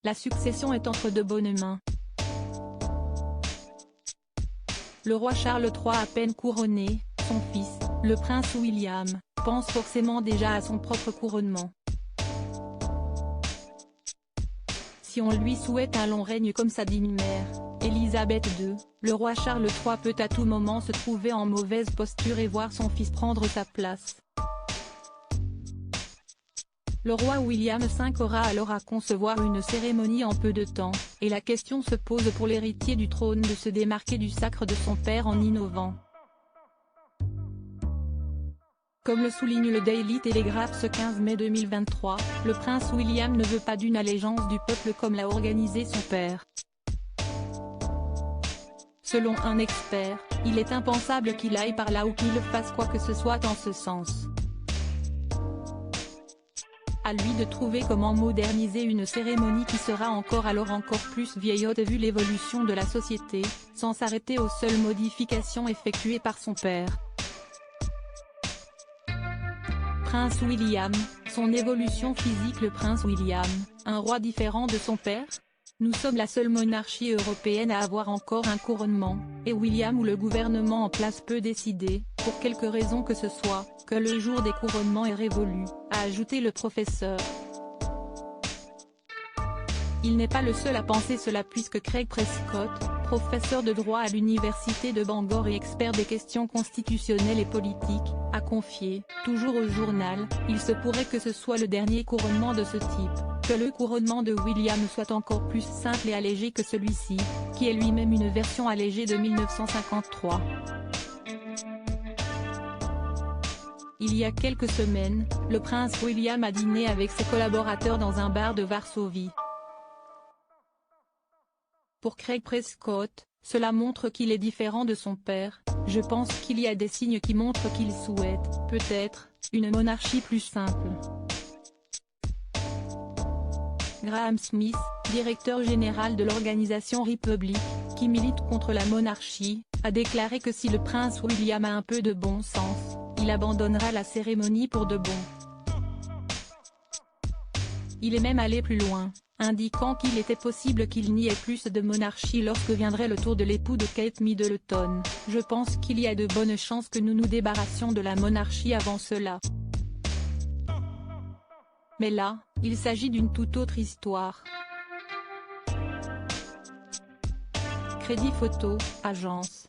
La succession est entre de bonnes mains. Le roi Charles III à peine couronné, son fils, le prince William, pense forcément déjà à son propre couronnement. Si on lui souhaite un long règne comme sa digne mère, Élisabeth II, le roi Charles III peut à tout moment se trouver en mauvaise posture et voir son fils prendre sa place. Le roi William V aura alors à concevoir une cérémonie en peu de temps, et la question se pose pour l'héritier du trône de se démarquer du sacre de son père en innovant. Comme le souligne le Daily Telegraph ce 15 mai 2023, le prince William ne veut pas d'une allégeance du peuple comme l'a organisé son père. Selon un expert, il est impensable qu'il aille par là ou qu'il fasse quoi que ce soit en ce sens. À lui de trouver comment moderniser une cérémonie qui sera encore plus vieillotte vu l'évolution de la société, sans s'arrêter aux seules modifications effectuées par son père. Prince William, son évolution physique. Le prince William, un roi différent de son père? Nous sommes la seule monarchie européenne à avoir encore un couronnement, et William ou le gouvernement en place peut décider, pour quelque raison que ce soit, que le jour des couronnements est révolu, a ajouté le professeur. Il n'est pas le seul à penser cela puisque Craig Prescott, professeur de droit à l'université de Bangor et expert des questions constitutionnelles et politiques, a confié, toujours au journal, il se pourrait que ce soit le dernier couronnement de ce type, que le couronnement de William soit encore plus simple et allégé que celui-ci, qui est lui-même une version allégée de 1953. Il y a quelques semaines, le prince William a dîné avec ses collaborateurs dans un bar de Varsovie. Pour Craig Prescott, cela montre qu'il est différent de son père. Je pense qu'il y a des signes qui montrent qu'il souhaite, peut-être, une monarchie plus simple. Graham Smith, directeur général de l'organisation Republic, qui milite contre la monarchie, a déclaré que si le prince William a un peu de bon sens, il abandonnera la cérémonie pour de bon. Il est même allé plus loin, indiquant qu'il était possible qu'il n'y ait plus de monarchie lorsque viendrait le tour de l'époux de Kate Middleton. Je pense qu'il y a de bonnes chances que nous nous débarrassions de la monarchie avant cela. Mais là, il s'agit d'une toute autre histoire. Crédit Photo, agence.